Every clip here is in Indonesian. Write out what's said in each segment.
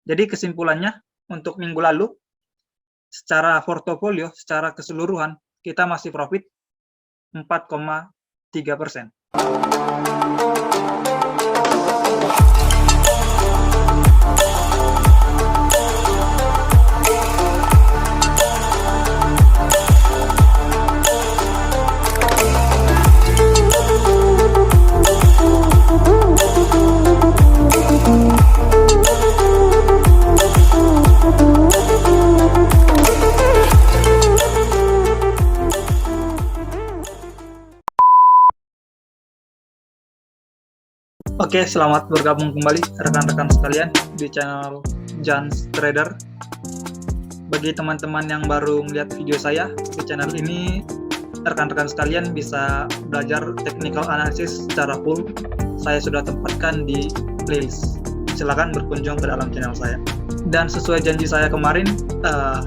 Jadi kesimpulannya, untuk minggu lalu, secara portofolio, secara keseluruhan, kita masih profit 4,3%. Oke, selamat bergabung kembali rekan-rekan sekalian di channel Jans Trader. Bagi teman-teman yang baru melihat video saya di channel ini, rekan-rekan sekalian bisa belajar technical analysis secara full. Saya sudah tempatkan di playlist. Silakan berkunjung ke dalam channel saya. Dan sesuai janji saya kemarin, 1000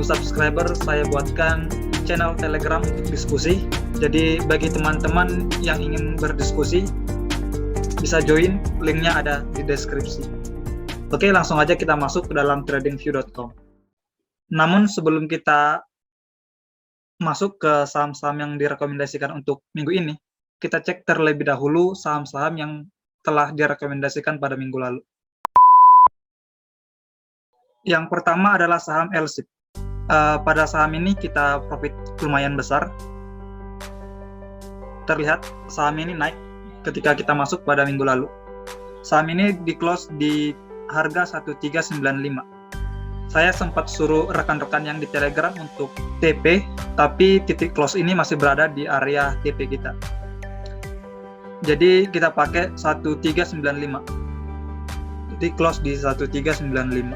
subscriber saya buatkan channel Telegram untuk diskusi. Jadi bagi teman-teman yang ingin berdiskusi, bisa join, linknya ada di deskripsi. Oke, langsung aja kita masuk ke dalam tradingview.com. Namun sebelum kita masuk ke saham-saham yang direkomendasikan untuk minggu ini, kita cek terlebih dahulu saham-saham yang telah direkomendasikan pada minggu lalu. Yang pertama adalah saham LSIP. Pada saham ini kita profit lumayan besar. Terlihat saham ini naik ketika kita masuk pada minggu lalu. Saham ini di close di harga 1395. Saya sempat suruh rekan-rekan yang di Telegram untuk TP, tapi titik close ini masih berada di area TP kita. Jadi kita pakai 1395. Titik close di 1395.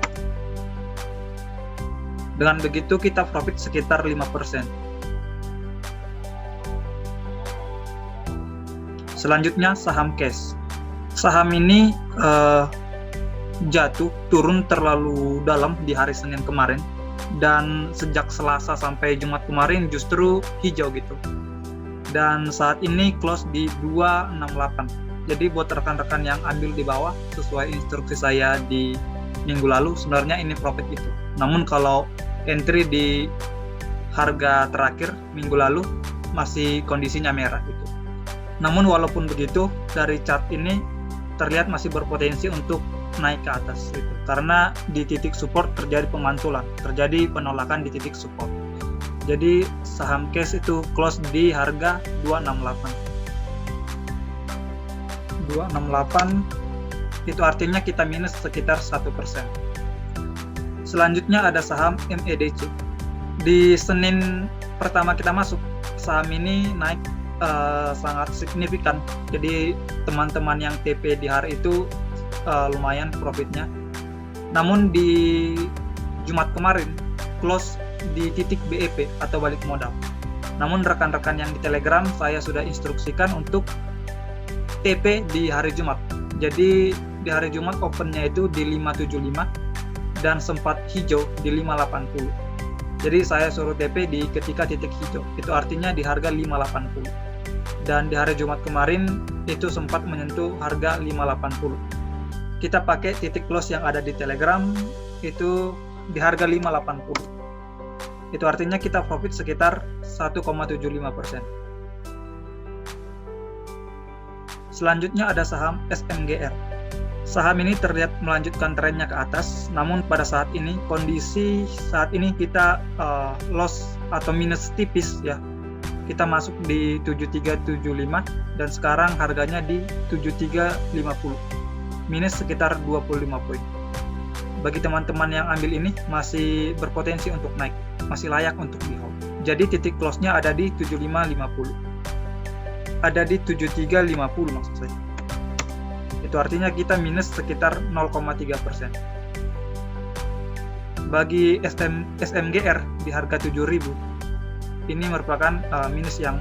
Dengan begitu kita profit sekitar 5%. Selanjutnya saham cash. Saham ini turun terlalu dalam di hari Senin kemarin, dan sejak Selasa sampai Jumat kemarin justru hijau gitu. Dan saat ini close di 268. Jadi buat rekan-rekan yang ambil di bawah sesuai instruksi saya di minggu lalu, sebenarnya ini profit itu. Namun kalau entry di harga terakhir minggu lalu masih kondisinya merah gitu. Namun walaupun begitu, dari chart ini terlihat masih berpotensi untuk naik ke atas gitu. Karena di titik support terjadi pemantulan, terjadi penolakan di titik support. Jadi saham cash itu close di harga 268. 268 itu artinya kita minus sekitar 1%. Selanjutnya ada saham MEDC. Di Senin pertama kita masuk, saham ini naik sangat signifikan. Jadi teman-teman yang TP di hari itu lumayan profitnya. Namun di Jumat kemarin close di titik BEP atau balik modal. Namun rekan-rekan yang di Telegram saya sudah instruksikan untuk TP di hari Jumat. Jadi di hari Jumat opennya itu di 575 dan sempat hijau di 580. Jadi saya suruh TP di ketika titik hijau, itu artinya di harga 580. Dan di hari Jumat kemarin itu sempat menyentuh harga 580. Kita pakai titik close yang ada di Telegram itu di harga 580. Itu artinya kita profit sekitar 1,75%. Selanjutnya ada saham SMGR. Saham ini terlihat melanjutkan trennya ke atas, namun pada saat ini kondisi saat ini kita loss atau minus tipis ya. Kita masuk di 7375 dan sekarang harganya di 7350. Minus sekitar 25 poin. Bagi teman-teman yang ambil ini masih berpotensi untuk naik, masih layak untuk di hold. Jadi titik close-nya ada di 7550. Ada di 7350 maksud saya. Itu artinya kita minus sekitar 0,3%. Bagi SMGR di harga 7.000, ini merupakan minus yang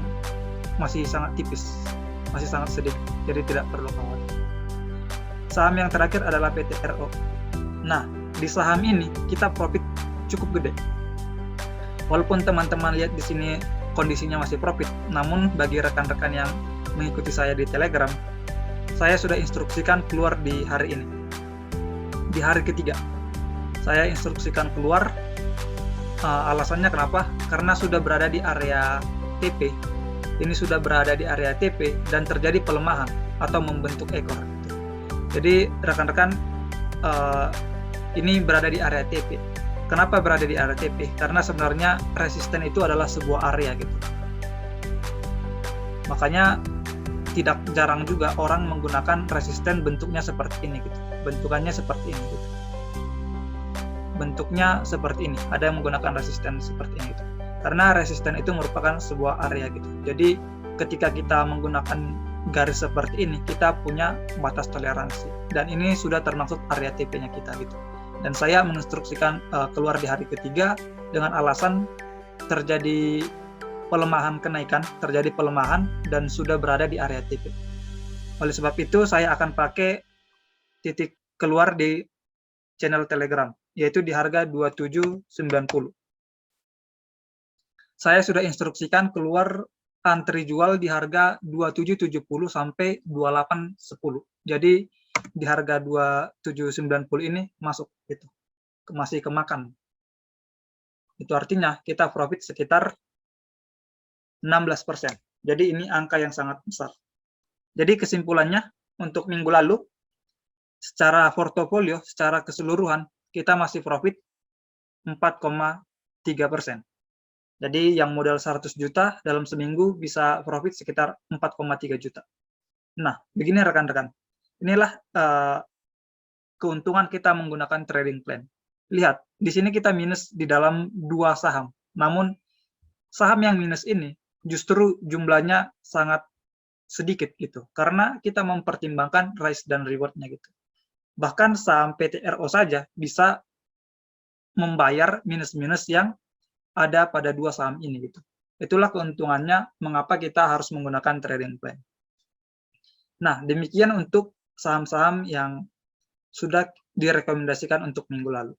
masih sangat tipis, masih sangat sedikit, jadi tidak perlu khawatir. Saham yang terakhir adalah PTRO. Nah, di saham ini kita profit cukup gede. Walaupun teman-teman lihat di sini kondisinya masih profit, namun bagi rekan-rekan yang mengikuti saya di Telegram, saya sudah instruksikan keluar di hari ini. di hari ketiga. Saya instruksikan keluar. Alasannya kenapa? Karena sudah berada di area TP. Ini sudah berada di area TP dan terjadi pelemahan atau membentuk ekor. Jadi rekan-rekan, ini berada di area TP. Kenapa berada di area TP? Karena sebenarnya resisten itu adalah sebuah area gitu. Makanya tidak jarang juga orang menggunakan resisten bentuknya seperti ini gitu. Bentukannya seperti ini gitu. Bentuknya seperti ini. Ada yang menggunakan resisten seperti ini gitu. Karena resisten itu merupakan sebuah area gitu. Jadi ketika kita menggunakan garis seperti ini, kita punya batas toleransi. Dan ini sudah termasuk area TP-nya kita gitu. Dan saya menginstruksikan keluar di hari ketiga dengan alasan terjadi pelemahan kenaikan, terjadi pelemahan dan sudah berada di area TP. Oleh sebab itu saya akan pakai titik keluar di channel Telegram, yaitu di harga 27.90. Saya sudah instruksikan keluar antri jual di harga 27.70 sampai 28.10. Jadi di harga 27.90 ini masuk gitu. Masih kemakan. Itu artinya kita profit sekitar 16%. Jadi ini angka yang sangat besar. Jadi kesimpulannya untuk minggu lalu secara portofolio, secara keseluruhan kita masih profit 4,3%. Jadi yang modal 100 juta dalam seminggu bisa profit sekitar 4,3 juta. Nah, begini rekan-rekan. Inilah keuntungan kita menggunakan trading plan. Lihat, di sini kita minus di dalam 2 saham. Namun saham yang minus ini justru jumlahnya sangat sedikit gitu. Karena kita mempertimbangkan risk dan reward-nya gitu. Bahkan saham PTRO saja bisa membayar minus-minus yang ada pada 2 saham ini gitu. Itulah keuntungannya mengapa kita harus menggunakan trading plan. Nah, demikian untuk saham-saham yang sudah direkomendasikan untuk minggu lalu.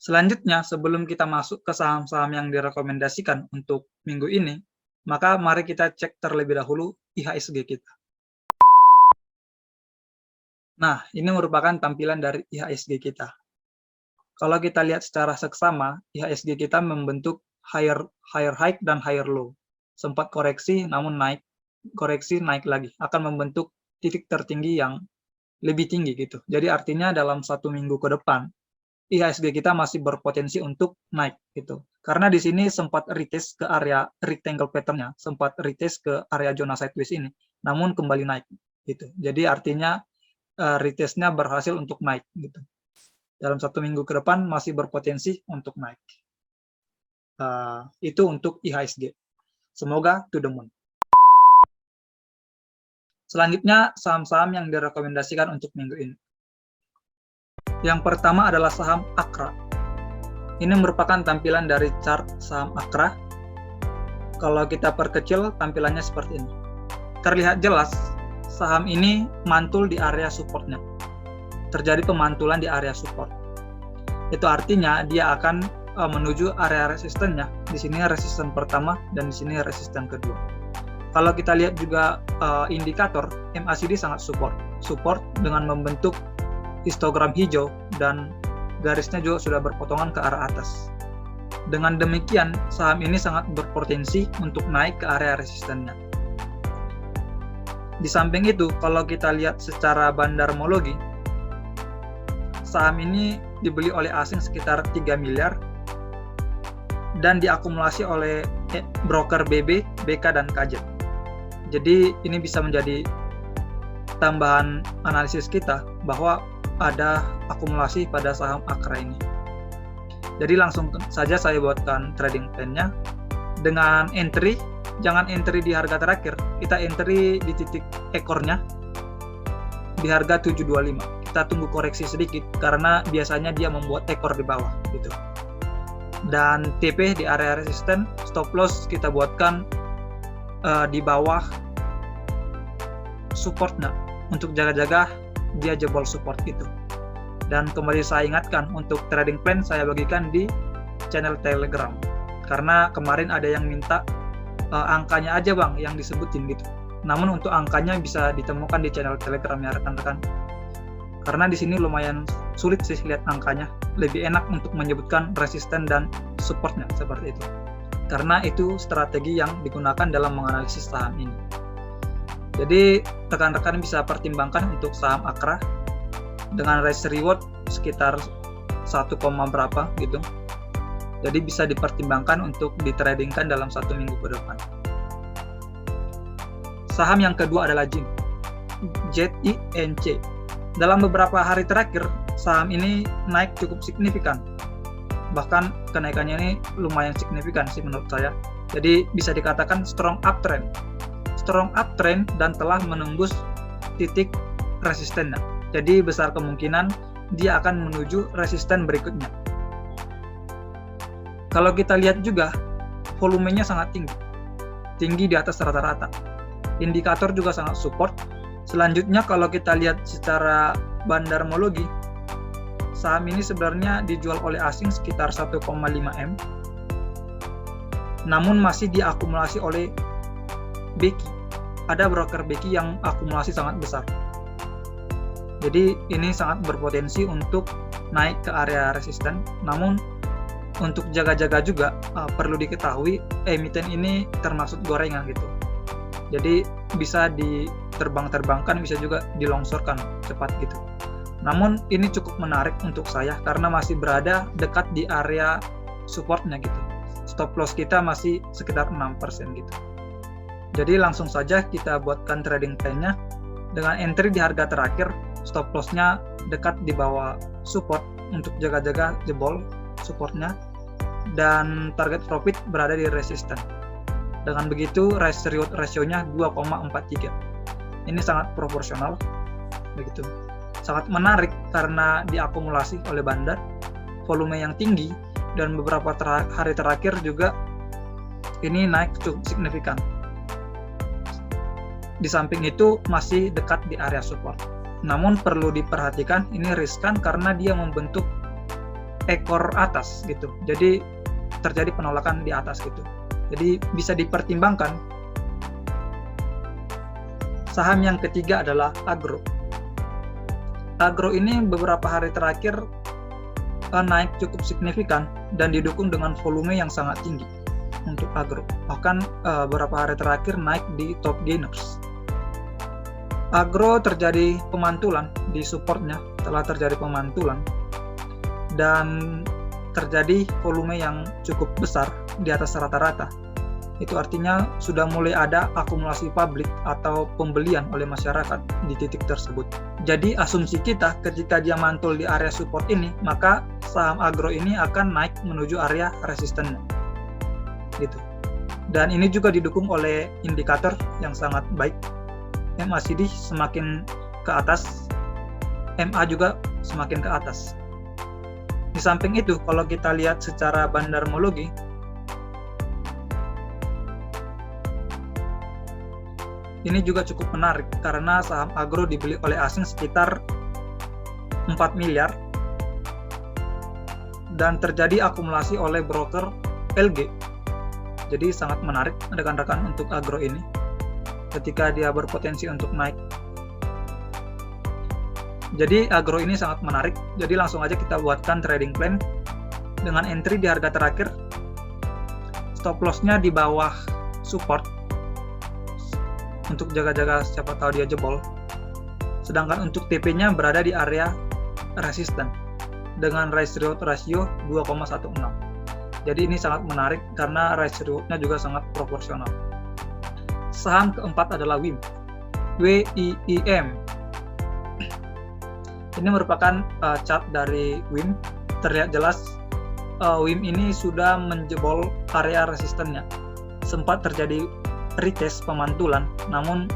Selanjutnya, sebelum kita masuk ke saham-saham yang direkomendasikan untuk minggu ini, maka mari kita cek terlebih dahulu IHSG kita. Nah, ini merupakan tampilan dari IHSG kita. Kalau kita lihat secara seksama, IHSG kita membentuk higher high dan higher low. Sempat koreksi, namun naik, koreksi naik lagi. Akan membentuk titik tertinggi yang lebih tinggi gitu. Jadi artinya dalam 1 minggu ke depan, IHSG kita masih berpotensi untuk naik gitu. Karena di sini sempat retest ke area rectangle pattern-nya, sempat retest ke area zona sideways ini, namun kembali naik gitu. Jadi artinya retest-nya berhasil untuk naik gitu. Dalam 1 minggu ke depan masih berpotensi untuk naik. Itu untuk IHSG. Semoga to the moon. Selanjutnya, saham-saham yang direkomendasikan untuk minggu ini. Yang pertama adalah saham Akra. Ini merupakan tampilan dari chart saham Akra. Kalau kita perkecil, tampilannya seperti ini. Terlihat jelas, saham ini mantul di area supportnya. Terjadi pemantulan di area support. Itu artinya dia akan menuju area resistennya. Di sini resisten pertama dan di sini resisten kedua. Kalau kita lihat juga indikator MACD sangat support dengan membentuk histogram hijau dan garisnya juga sudah berpotongan ke arah atas. Dengan demikian, saham ini sangat berpotensi untuk naik ke area resistennya. Di samping itu, kalau kita lihat secara bandarmologi, saham ini dibeli oleh asing sekitar 3 miliar dan diakumulasi oleh broker BB, BK, dan KJ. Jadi ini bisa menjadi tambahan analisis kita bahwa ada akumulasi pada saham Akra ini. Jadi langsung saja saya buatkan trading plan-nya dengan entry, jangan entry di harga terakhir, kita entry di titik ekornya di harga 725. Kita tunggu koreksi sedikit karena biasanya dia membuat ekor di bawah gitu. Dan TP di area resisten, stop loss kita buatkan di bawah supportnya untuk jaga-jaga dia jebol support itu. Dan kembali saya ingatkan, untuk trading plan saya bagikan di channel Telegram karena kemarin ada yang minta angkanya aja bang yang disebutin gitu. Namun untuk angkanya bisa ditemukan di channel Telegram ya rekan-rekan. Karena di sini lumayan sulit sih lihat angkanya, lebih enak untuk menyebutkan resisten dan supportnya seperti itu, karena itu strategi yang digunakan dalam menganalisis saham ini. Jadi rekan-rekan bisa pertimbangkan untuk saham Akra dengan risk reward sekitar 1, berapa gitu. Jadi bisa dipertimbangkan untuk ditradingkan dalam 1 minggu ke depan. Saham yang kedua adalah ZINC. Dalam beberapa hari terakhir, saham ini naik cukup signifikan. Bahkan kenaikannya ini lumayan signifikan sih menurut saya. Jadi bisa dikatakan strong uptrend. Strong uptrend dan telah menembus titik resistennya. Jadi besar kemungkinan dia akan menuju resisten berikutnya. Kalau kita lihat juga, volumenya sangat tinggi di atas rata-rata. Indikator juga sangat support. Selanjutnya kalau kita lihat secara bandarmologi, saham ini sebenarnya dijual oleh asing sekitar 1,5 M, namun masih diakumulasi oleh Beki. Ada broker Beki yang akumulasi sangat besar. Jadi ini sangat berpotensi untuk naik ke area resisten. Namun untuk jaga-jaga juga perlu diketahui emiten ini termasuk gorengan gitu. Jadi bisa diterbang-terbangkan, bisa juga dilongsorkan cepat gitu. Namun ini cukup menarik untuk saya karena masih berada dekat di area supportnya gitu. Stop loss kita masih sekitar 6% gitu. Jadi langsung saja kita buatkan trading plan-nya dengan entry di harga terakhir, stop loss-nya dekat di bawah support untuk jaga-jaga jebol supportnya, dan target profit berada di resisten. Dengan begitu risk reward ratio-nya 2,43. Ini sangat proporsional begitu. Sangat menarik karena diakumulasi oleh bandar, volume yang tinggi, dan beberapa hari terakhir juga ini naik cukup signifikan. Di samping itu masih dekat di area support. Namun perlu diperhatikan ini riskan karena dia membentuk ekor atas gitu. Jadi terjadi penolakan di atas gitu. Jadi bisa dipertimbangkan. Saham yang ketiga adalah Agro. Agro ini beberapa hari terakhir naik cukup signifikan dan didukung dengan volume yang sangat tinggi untuk Agro. Bahkan beberapa hari terakhir naik di top gainers. Agro terjadi pemantulan di supportnya, telah terjadi pemantulan dan terjadi volume yang cukup besar di atas rata-rata. Itu artinya sudah mulai ada akumulasi publik atau pembelian oleh masyarakat di titik tersebut. Jadi asumsi kita ketika dia mantul di area support ini, maka saham Agro ini akan naik menuju area resisten gitu. Dan ini juga didukung oleh indikator yang sangat baik. MACD semakin ke atas, MA juga semakin ke atas. Di samping itu, kalau kita lihat secara bandarmologi, ini juga cukup menarik karena saham Agro dibeli oleh asing sekitar 4 miliar dan terjadi akumulasi oleh broker LG. Jadi sangat menarik rekan-rekan untuk Agro ini ketika dia berpotensi untuk naik. Jadi Agro ini sangat menarik. Jadi langsung aja kita buatkan trading plan dengan entry di harga terakhir, stop loss-nya di bawah support untuk jaga-jaga siapa tahu dia jebol. Sedangkan untuk TP-nya berada di area resisten dengan risk reward ratio 2,16. Jadi ini sangat menarik karena risk reward-nya juga sangat proporsional. Saham keempat adalah WIM. WIIM. Ini merupakan chart dari WIM. Terlihat jelas WIM ini sudah menjebol area resistennya. Sempat terjadi retest pemantulan, namun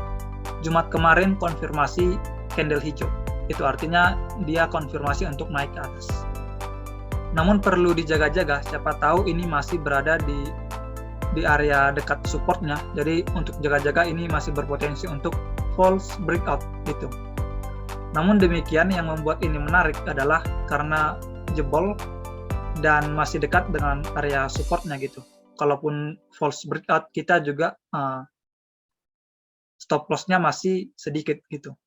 Jumat kemarin konfirmasi candle hijau. Itu artinya dia konfirmasi untuk naik ke atas. Namun perlu dijaga-jaga, siapa tahu ini masih berada di area dekat supportnya. Jadi untuk jaga-jaga ini masih berpotensi untuk false breakout gitu. Namun demikian, yang membuat ini menarik adalah karena jebol dan masih dekat dengan area supportnya gitu. Kalaupun false breakout, kita juga stop loss-nya masih sedikit gitu.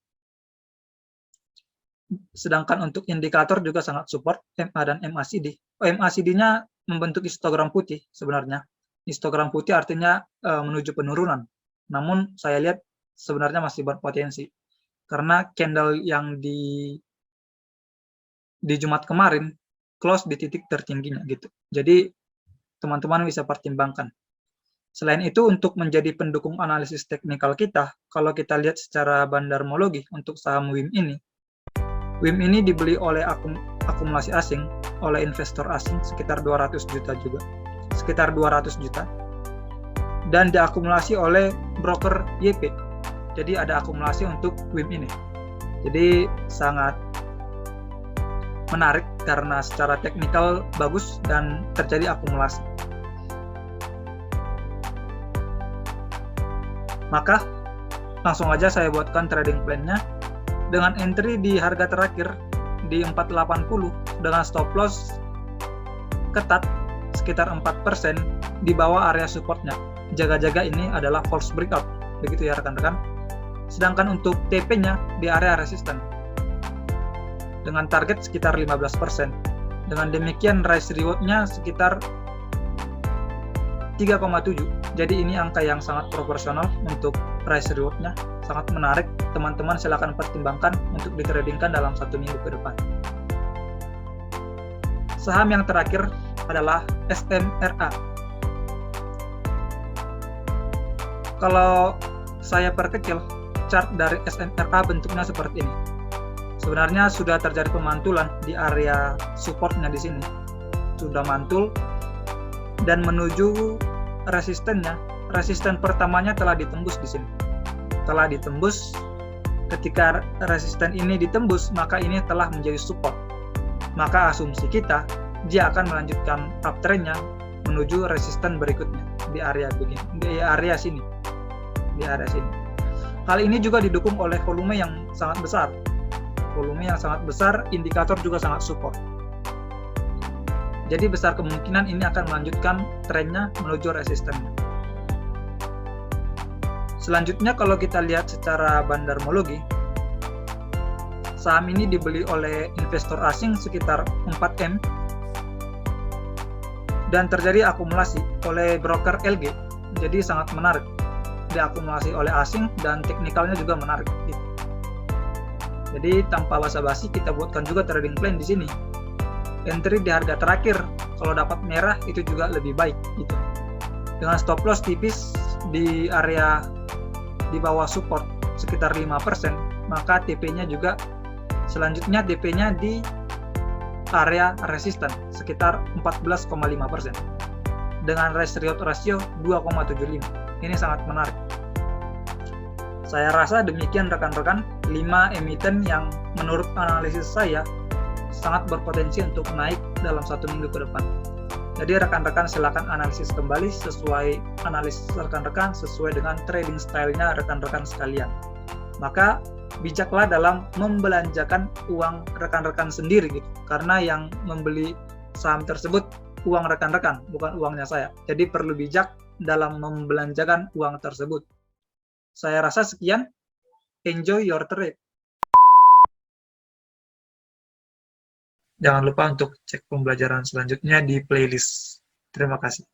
Sedangkan untuk indikator juga sangat support MA dan MACD. MACD-nya membentuk histogram putih sebenarnya. Histogram putih artinya menuju penurunan. Namun saya lihat sebenarnya masih berpotensi. Karena candle yang di Jumat kemarin close di titik tertingginya gitu. Jadi teman-teman bisa pertimbangkan. Selain itu, untuk menjadi pendukung analisis teknikal kita, kalau kita lihat secara bandarmologi untuk saham WIM ini dibeli oleh akumulasi asing, oleh investor asing sekitar 200 juta juga, sekitar 200 juta, dan diakumulasi oleh broker YP. Jadi ada akumulasi untuk WIM ini. Jadi sangat menarik karena secara teknikal bagus dan terjadi akumulasi. Maka langsung aja saya buatkan trading plan-nya dengan entry di harga terakhir di 480 dengan stop loss ketat sekitar 4% di bawah area supportnya. Jaga-jaga ini adalah false breakout, begitu ya rekan-rekan. Sedangkan untuk TP-nya di area resisten dengan target sekitar 15%. Dengan demikian rise reward-nya sekitar 3,7. Jadi ini angka yang sangat proporsional untuk rise reward-nya, sangat menarik. Teman-teman silakan pertimbangkan untuk ditradingkan dalam 1 minggu ke depan. Saham yang terakhir adalah SMRA. Kalau saya perkecil, chart dari SMRA bentuknya seperti ini. Sebenarnya sudah terjadi pemantulan di area supportnya di sini. Sudah mantul dan menuju resistennya. Resisten pertamanya telah ditembus di sini. Telah ditembus. Ketika resisten ini ditembus, maka ini telah menjadi support. Maka asumsi kita, dia akan melanjutkan uptrend-nya menuju resisten berikutnya di area begini, di area sini. Di area sini. Hal ini juga didukung oleh volume yang sangat besar. Volume yang sangat besar, indikator juga sangat support. Jadi besar kemungkinan ini akan melanjutkan trennya menuju resistennya. Selanjutnya kalau kita lihat secara bandarmologi, saham ini dibeli oleh investor asing sekitar 4M dan terjadi akumulasi oleh broker LG. Jadi sangat menarik. Diakumulasi oleh asing dan teknikalnya juga menarik. Jadi tanpa basa-basi kita buatkan juga trading plan di sini. Entry di harga terakhir, kalau dapat merah itu juga lebih baik gitu. Dengan stop loss tipis di area di bawah support sekitar 5%, maka TP-nya juga selanjutnya TP-nya di area resisten sekitar 14,5% dengan risk reward ratio 2,75. Ini sangat menarik. Saya rasa demikian rekan-rekan 5 emiten yang menurut analisis saya sangat berpotensi untuk naik dalam 1 minggu ke depan. Jadi rekan-rekan silakan analisis kembali sesuai analisis rekan-rekan sesuai dengan trading style-nya rekan-rekan sekalian. Maka bijaklah dalam membelanjakan uang rekan-rekan sendiri gitu. Karena yang membeli saham tersebut uang rekan-rekan, bukan uangnya saya. Jadi perlu bijak dalam membelanjakan uang tersebut. Saya rasa sekian. Enjoy your trade. Jangan lupa untuk cek pembelajaran selanjutnya di playlist. Terima kasih.